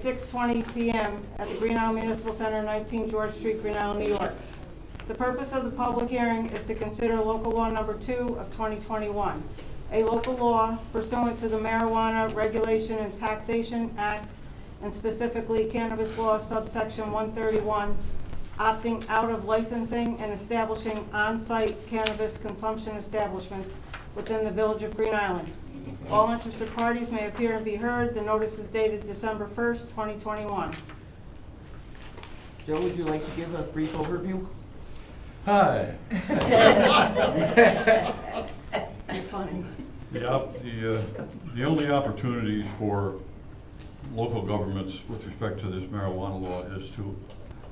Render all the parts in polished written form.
6:20 p.m. at the Green Island Municipal Center, 19 George Street, Green Island, New York. The purpose of the public hearing is to consider local law number 2 of 2021, a local law pursuant to the Marijuana Regulation and Taxation Act, and specifically Cannabis Law subsection 131, opting out of licensing and establishing on-site cannabis consumption establishments within the Village of Green Island. All interested parties may appear and be heard. The notice is dated December 1st, 2021. Joe, would you like to give a brief overview? Hi. You're funny. The only opportunities for local governments with respect to this marijuana law is to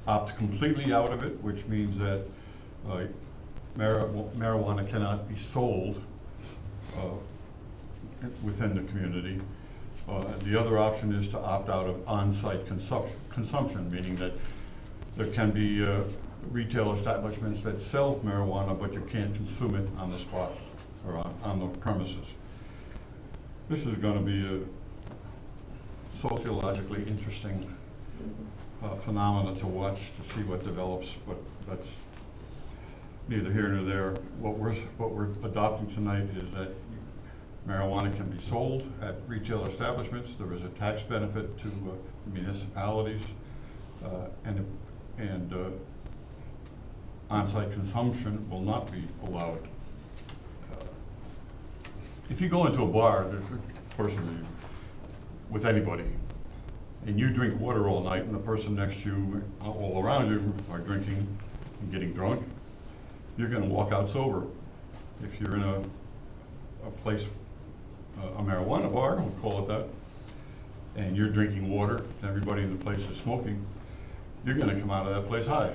opt completely out of it, which means that marijuana cannot be sold within the community. The other option is to opt out of on-site consumption, meaning that there can be retail establishments that sell marijuana, but you can't consume it on the spot or on the premises. This is going to be a sociologically interesting phenomena to watch, to see what develops, but that's neither here nor there. What we're adopting tonight is that marijuana can be sold at retail establishments. There is a tax benefit to municipalities, and on-site consumption will not be allowed. If you go into a bar, personally, with anybody, and you drink water all night, and the person next to you, all around you, are drinking and getting drunk, you're going to walk out sober. If you're in a place, a marijuana bar, we'll call it that, and you're drinking water, and everybody in the place is smoking, you're going to come out of that place high.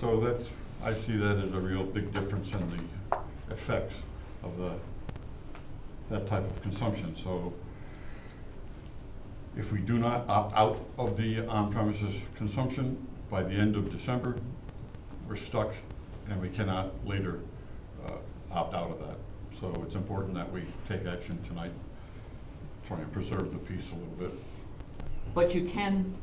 So I see that as a real big difference in the effects of that type of consumption. So if we do not opt out of the on-premises consumption by the end of December, we're stuck, and we cannot later opt out of that. So it's important that we take action tonight, try and preserve the peace a little bit. But you can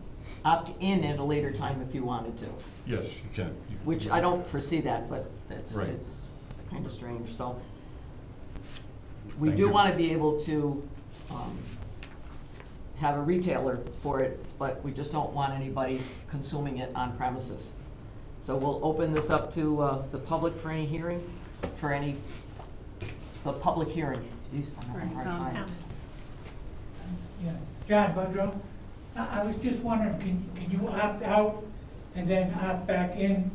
opt in at a later time if you wanted to. Yes, you can. Which I don't foresee that, but it's kind of strange. So we do want to be able to have a retailer for it, but we just don't want anybody consuming it on premises. So we'll open this up to the public for any hearing, public hearing. Jeez, I'm having a hard time. Yeah, John Budrow. I was just wondering, can you opt out and then opt back in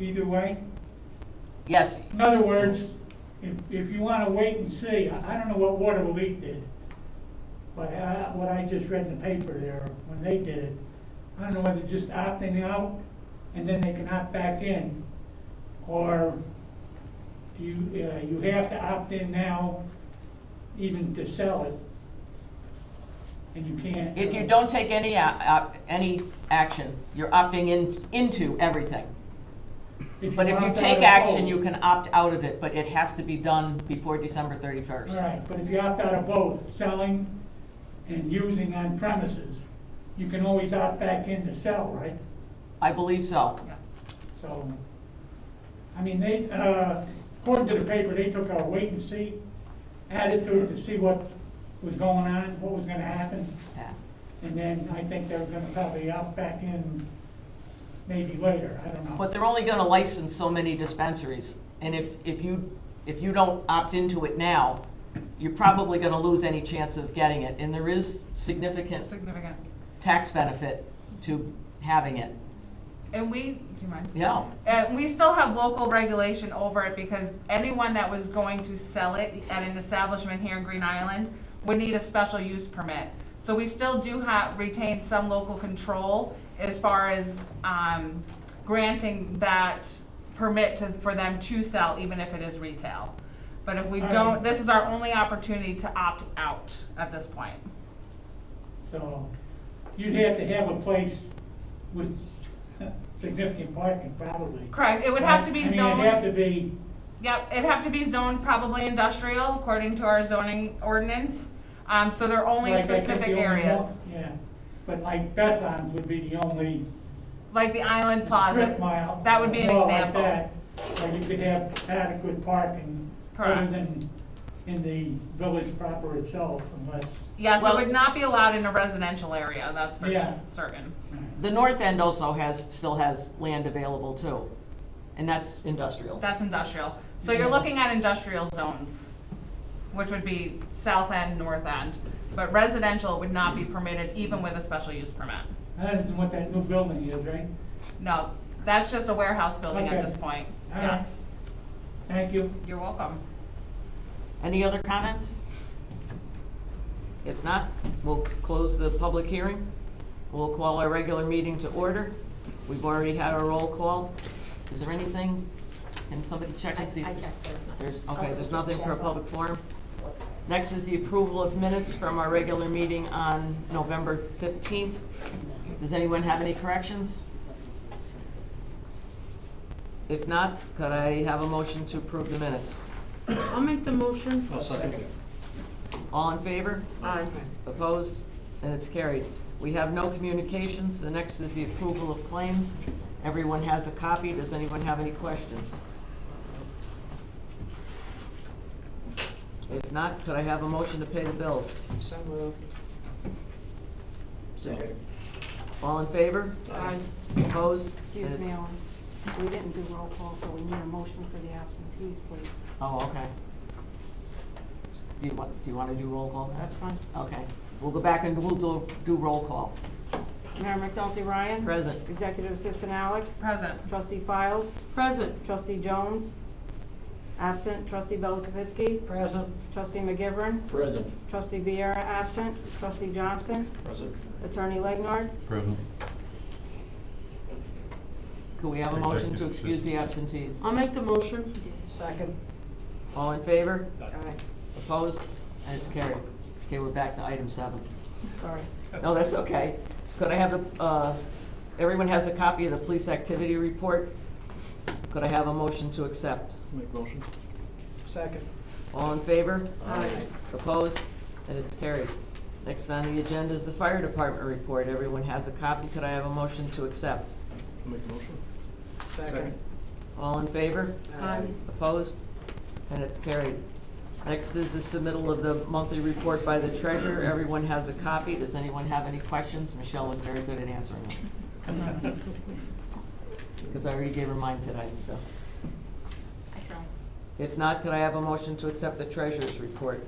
either way? Yes. In other words, if you want to wait and see, I don't know what Water Relief did, but what I just read in the paper there, when they did it, I don't know whether just opting out and then they can opt back in, or you have to opt in now even to sell it, and you can't. If you don't take any action, you're opting into everything. But if you take action, you can opt out of it, but it has to be done before December 31st. All right, but if you opt out of both, selling and using on premises, you can always opt back in to sell, right? I believe so. Yeah. So, I mean, they, according to the paper, they took a wait and see attitude to see what was going on, what was going to happen. Yeah. And then I think they're going to probably opt back in maybe later. I don't know. But they're only going to license so many dispensaries, and if you don't opt into it now, you're probably going to lose any chance of getting it. And there is significant tax benefit to having it. And do you mind? Yeah. We still have local regulation over it, because anyone that was going to sell it at an establishment here in Green Island would need a special use permit. So we still do retain some local control as far as granting that permit for them to sell, even if it is retail. But if we don't, this is our only opportunity to opt out at this point. So you'd have to have a place with significant parking, probably. Correct. It would have to be zoned. I mean, it'd have to be. Yep, it'd have to be zoned probably industrial according to our zoning ordinance. So they're only Like specific areas. Yeah, but like Bethlehem would be the only Like the Island strip Plaza, mall. that would be an mall example. Like that, where you could have adequate parking other Correct. than in the village proper itself unless. Yes, it Well- would not be allowed in a residential area, that's for Yeah. certain. The north end also still has land available too, and that's industrial. That's industrial. So you're looking at industrial zones, which would be south end, north end. But residential would not be permitted even with a special use permit. That isn't what that new building is, right? No, that's just a warehouse building at Okay. this point. All Yeah. right. Thank you. You're welcome. Any other comments? If not, we'll close the public hearing. We'll call our regular meeting to order. We've already had our roll call. Is there anything? Can somebody check and see? I checked, there's nothing. There's nothing for a public forum? Next is the approval of minutes from our regular meeting on November 15th. Does anyone have any corrections? If not, could I have a motion to approve the minutes? I'll make the motion. All in favor? Aye. Opposed? And it's carried. We have no communications. The next is the approval of claims. Everyone has a copy. Does anyone have any questions? If not, could I have a motion to pay the bills? So moved. All in favor? Aye. Opposed? Excuse And it- me, Ellen. We didn't do roll call, so we need a motion for the absentees, please. Oh, okay. Do you want to do roll call? That's fine. Okay. We'll go back and we'll do roll call. Mayor McNulty Ryan? Present. Executive Assistant Alex? Present. Trustee Files? Present. Trustee Jones? Absent. Trustee Belakavitsky? Present. Trustee McGivern? Present. Trustee Viera absent. Trustee Johnson? Present. Attorney Legnard? Present. Could we have a motion to excuse the absentees? I'll make the motion. Second. All in favor? Aye. Opposed? And it's carried. Okay, we're back to item 7. Sorry. No, that's okay. Could I have everyone has a copy of the police activity report? Could I have a motion to accept? Make motion. Second. All in favor? Aye. Opposed? And it's carried. Next on the agenda is the fire department report. Everyone has a copy. Could I have a motion to accept? Make motion. Second. All in favor? Aye. Opposed? And it's carried. Next is the submittal of the monthly report by the treasurer. Everyone has a copy. Does anyone have any questions? Michelle was very good at answering them. Because I already gave her mine today, so. If not, could I have a motion to accept the treasurer's report?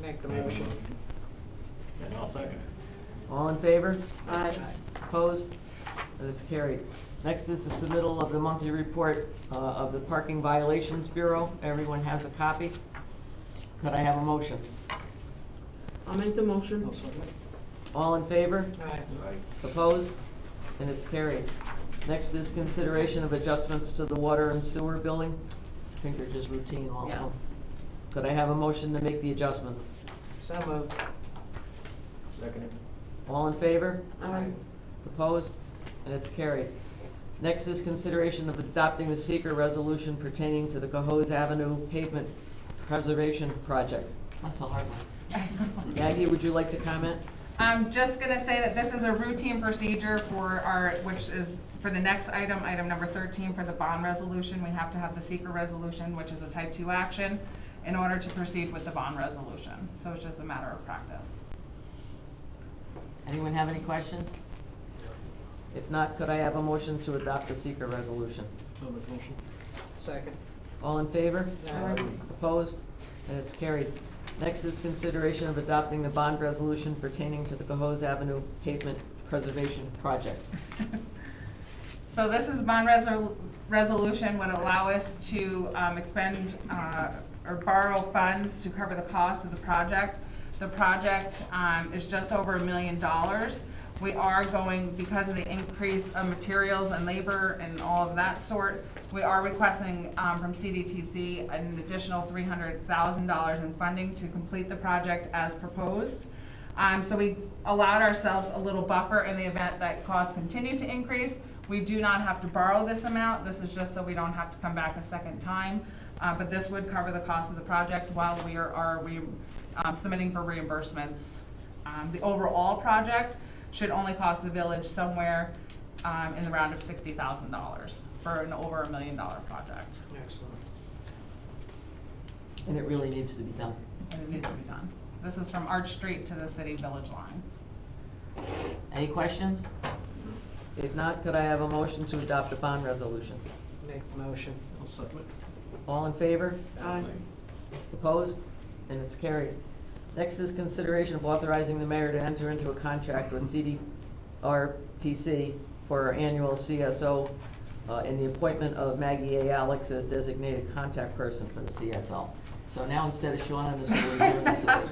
Make the motion. And I'll second it. All in favor? Aye. Opposed? And it's carried. Next is the submittal of the monthly report of the Parking Violations Bureau. Everyone has a copy. Could I have a motion? I'll make the motion. I'll second it. All in favor? Aye. Opposed? And it's carried. Next is consideration of adjustments to the water and sewer billing. I think they're just routine also. Yeah. Could I have a motion to make the adjustments? So moved. Second it. All in favor? Aye. Opposed? And it's carried. Next is consideration of adopting the seeker resolution pertaining to the Cohoes Avenue pavement preservation project. That's a hard one. Aggie, would you like to comment? I'm just gonna say that this is a routine procedure for which is for the next item, item number 13, for the bond resolution. We have to have the seeker resolution, which is a type 2 action, in order to proceed with the bond resolution. So it's just a matter of practice. Anyone have any questions? If not, could I have a motion to adopt the seeker resolution? I'll make motion. Second. All in favor? Aye. Opposed? And it's carried. Next is consideration of adopting the bond resolution pertaining to the Cohoes Avenue pavement preservation project. So this is bond resolution would allow us to expend or borrow funds to cover the cost of the project. The project is just over $1 million. We are going, because of the increase of materials and labor and all of that sort, we are requesting from CDTC an additional $300,000 in funding to complete the project as proposed. So we allowed ourselves a little buffer in the event that costs continue to increase. We do not have to borrow this amount. This is just so we don't have to come back a second time. But this would cover the cost of the project while we are submitting for reimbursements The overall project should only cost the village somewhere, in the round of $60,000 for an over $1 million project. Excellent. And it really needs to be done. And it needs to be done. This is from Arch Street to the city village line. Any questions? If not, could I have a motion to adopt a bond resolution? Make the motion. I'll second it. All in favor? Aye. Opposed? And it's carried. Next is consideration of authorizing the mayor to enter into a contract with CDRPC for our annual CSO in the appointment of Maggie A. Alex as designated contact person for the CSO. So now instead of Sean and the sewer, you're in the sewers.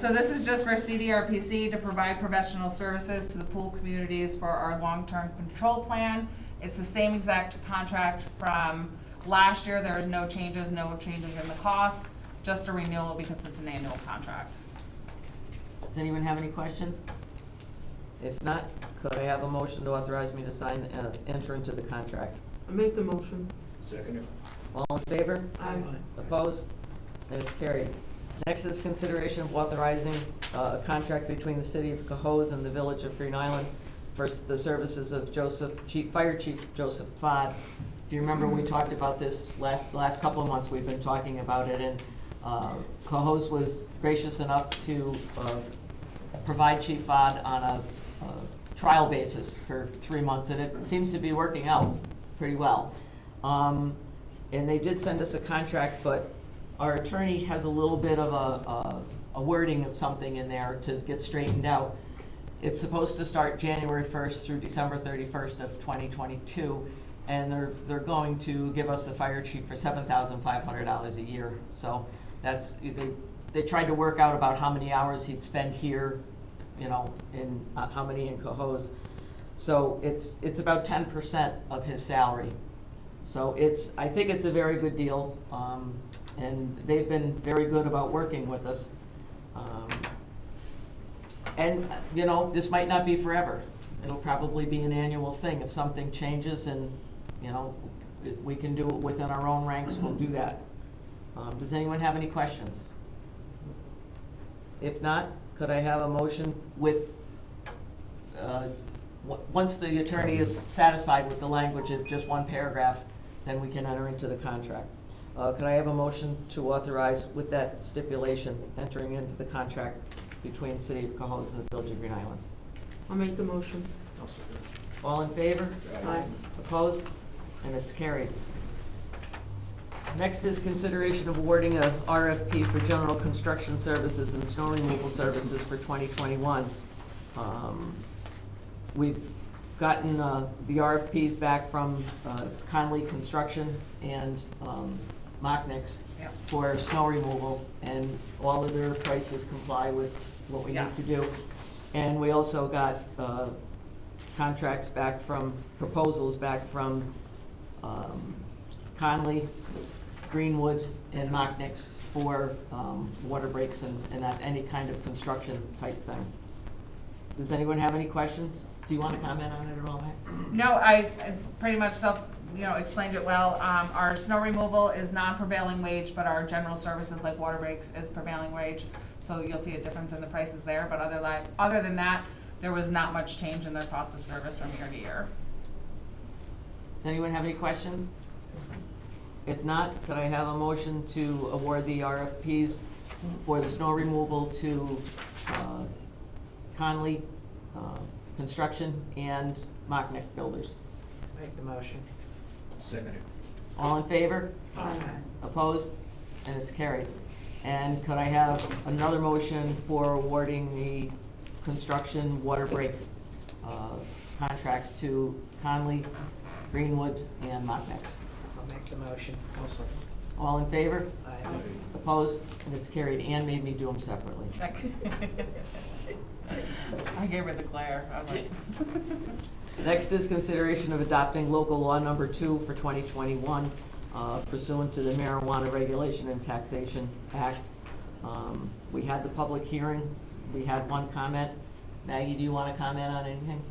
So this is just for CDRPC to provide professional services to the pool communities for our long-term control plan. It's the same exact contract from last year. There is no changes in the cost, just a renewal because it's an annual contract. Does anyone have any questions? If not, could I have a motion to authorize me to sign, enter into the contract? I make the motion. Second it. All in favor? Aye. Opposed? And it's carried. Next is consideration of authorizing a contract between the City of Cohoes and the Village of Green Island for the services of Fire Chief Joseph Fod. If you remember, we talked about this last couple of months. We've been talking about it, and Cohoes was gracious enough to provide Chief Fod on a trial basis for 3 months, and it seems to be working out pretty well. And they did send us a contract, but our attorney has a little bit of a wording of something in there to get straightened out. It's supposed to start January 1st through December 31st of 2022, and they're going to give us the fire chief for $7,500 a year. So that's, they tried to work out about how many hours he'd spend here, you know, and how many in Cohoes. So it's about 10% of his salary. So I think it's a very good deal, and they've been very good about working with us. And you know, this might not be forever. It'll probably be an annual thing. If something changes and, you know, we can do it within our own ranks, we'll do that. Does anyone have any questions? If not, could I have a motion with, once the attorney is satisfied with the language of just one paragraph, then we can enter into the contract. Could I have a motion to authorize, with that stipulation, entering into the contract between the City of Cohoes and the Village of Green Island? I'll make the motion. I'll second it. All in favor? Aye. Opposed? And it's carried. Next is consideration of awarding a RFP for general construction services and snow removal services for 2021. We've gotten the RFPs back from Conley Construction and Mocknix Yep. for snow removal, and all of their prices comply with what we Yeah. need to do. And we also got contracts back from, proposals back from Conley, Greenwood, and Mocknix for water breaks and that, any kind of construction type thing. Does anyone have any questions? Do you want to comment on it at all, Mike? No, I pretty much explained it well. Our snow removal is non-prevailing wage, but our general services like water breaks is prevailing wage. So you'll see a difference in the prices there, but other than that, there was not much change in their cost of service from year to year. Does anyone have any questions? If not, could I have a motion to award the RFPs for the snow removal to Conley Construction and Mocknick Builders? Make the motion. Second it. All in favor? Aye. Opposed? And it's carried. And could I have another motion for awarding the construction water break contracts to Conley, Greenwood, and Mocknix? I'll make the motion. I'll second. All in favor? Aye. Opposed? And it's carried. Ann made me do them separately. I gave her the glare. I was like. Next is consideration of adopting local law number 2 for 2021 pursuant to the Marijuana Regulation and Taxation Act. We had the public hearing. We had one comment. Maggie, do you want to comment on anything?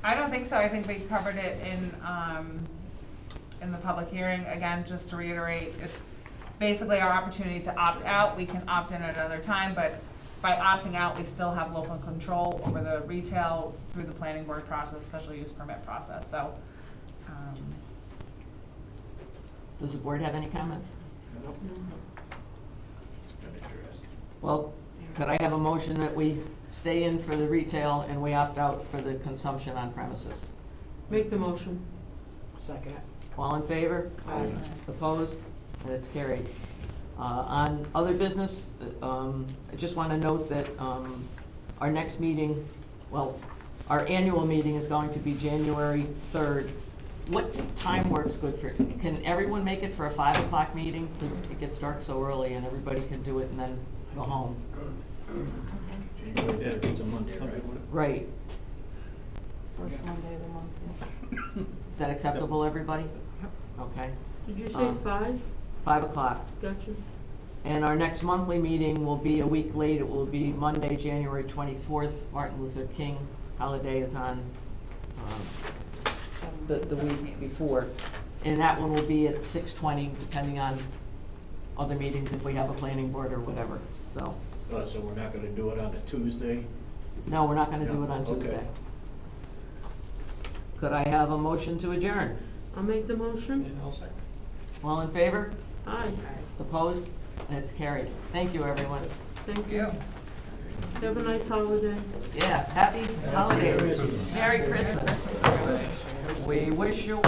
I don't think so. I think we covered it in the public hearing. Again, just to reiterate, it's basically our opportunity to opt out. We can opt in at another time, but by opting out, we still have local control over the retail through the planning board process, special use permit process, so, Does the board have any comments? No. It's been interesting. Well, could I have a motion that we stay in for the retail and we opt out for the consumption on premises? Make the motion. Second. All in favor? Aye. Opposed? And it's carried. On other business, I just want to note that our next meeting, well, our annual meeting is going to be January 3rd. What time works good for, can everyone make it for a 5 o'clock meeting? Because it gets dark so early and everybody can do it and then go home. January 3rd, it's a Monday, right? Right. First Monday of the month, yeah. Is that acceptable, everybody? Okay. Did you say 5? 5 o'clock. Gotcha. And our next monthly meeting will be a week late. It will be Monday, January 24th. Martin Luther King holiday is on the week before. And that one will be at 6:20, depending on other meetings, if we have a planning board or whatever. So, So we're not gonna do it on a Tuesday? no, we're not going to do it on Okay. Tuesday. Could I have a motion to adjourn? I'll make the motion. I'll second. All in favor? Aye. Opposed? And it's carried. Thank you, everyone. Thank you. Have a nice holiday. Yeah, happy holidays. Merry Christmas. We wish you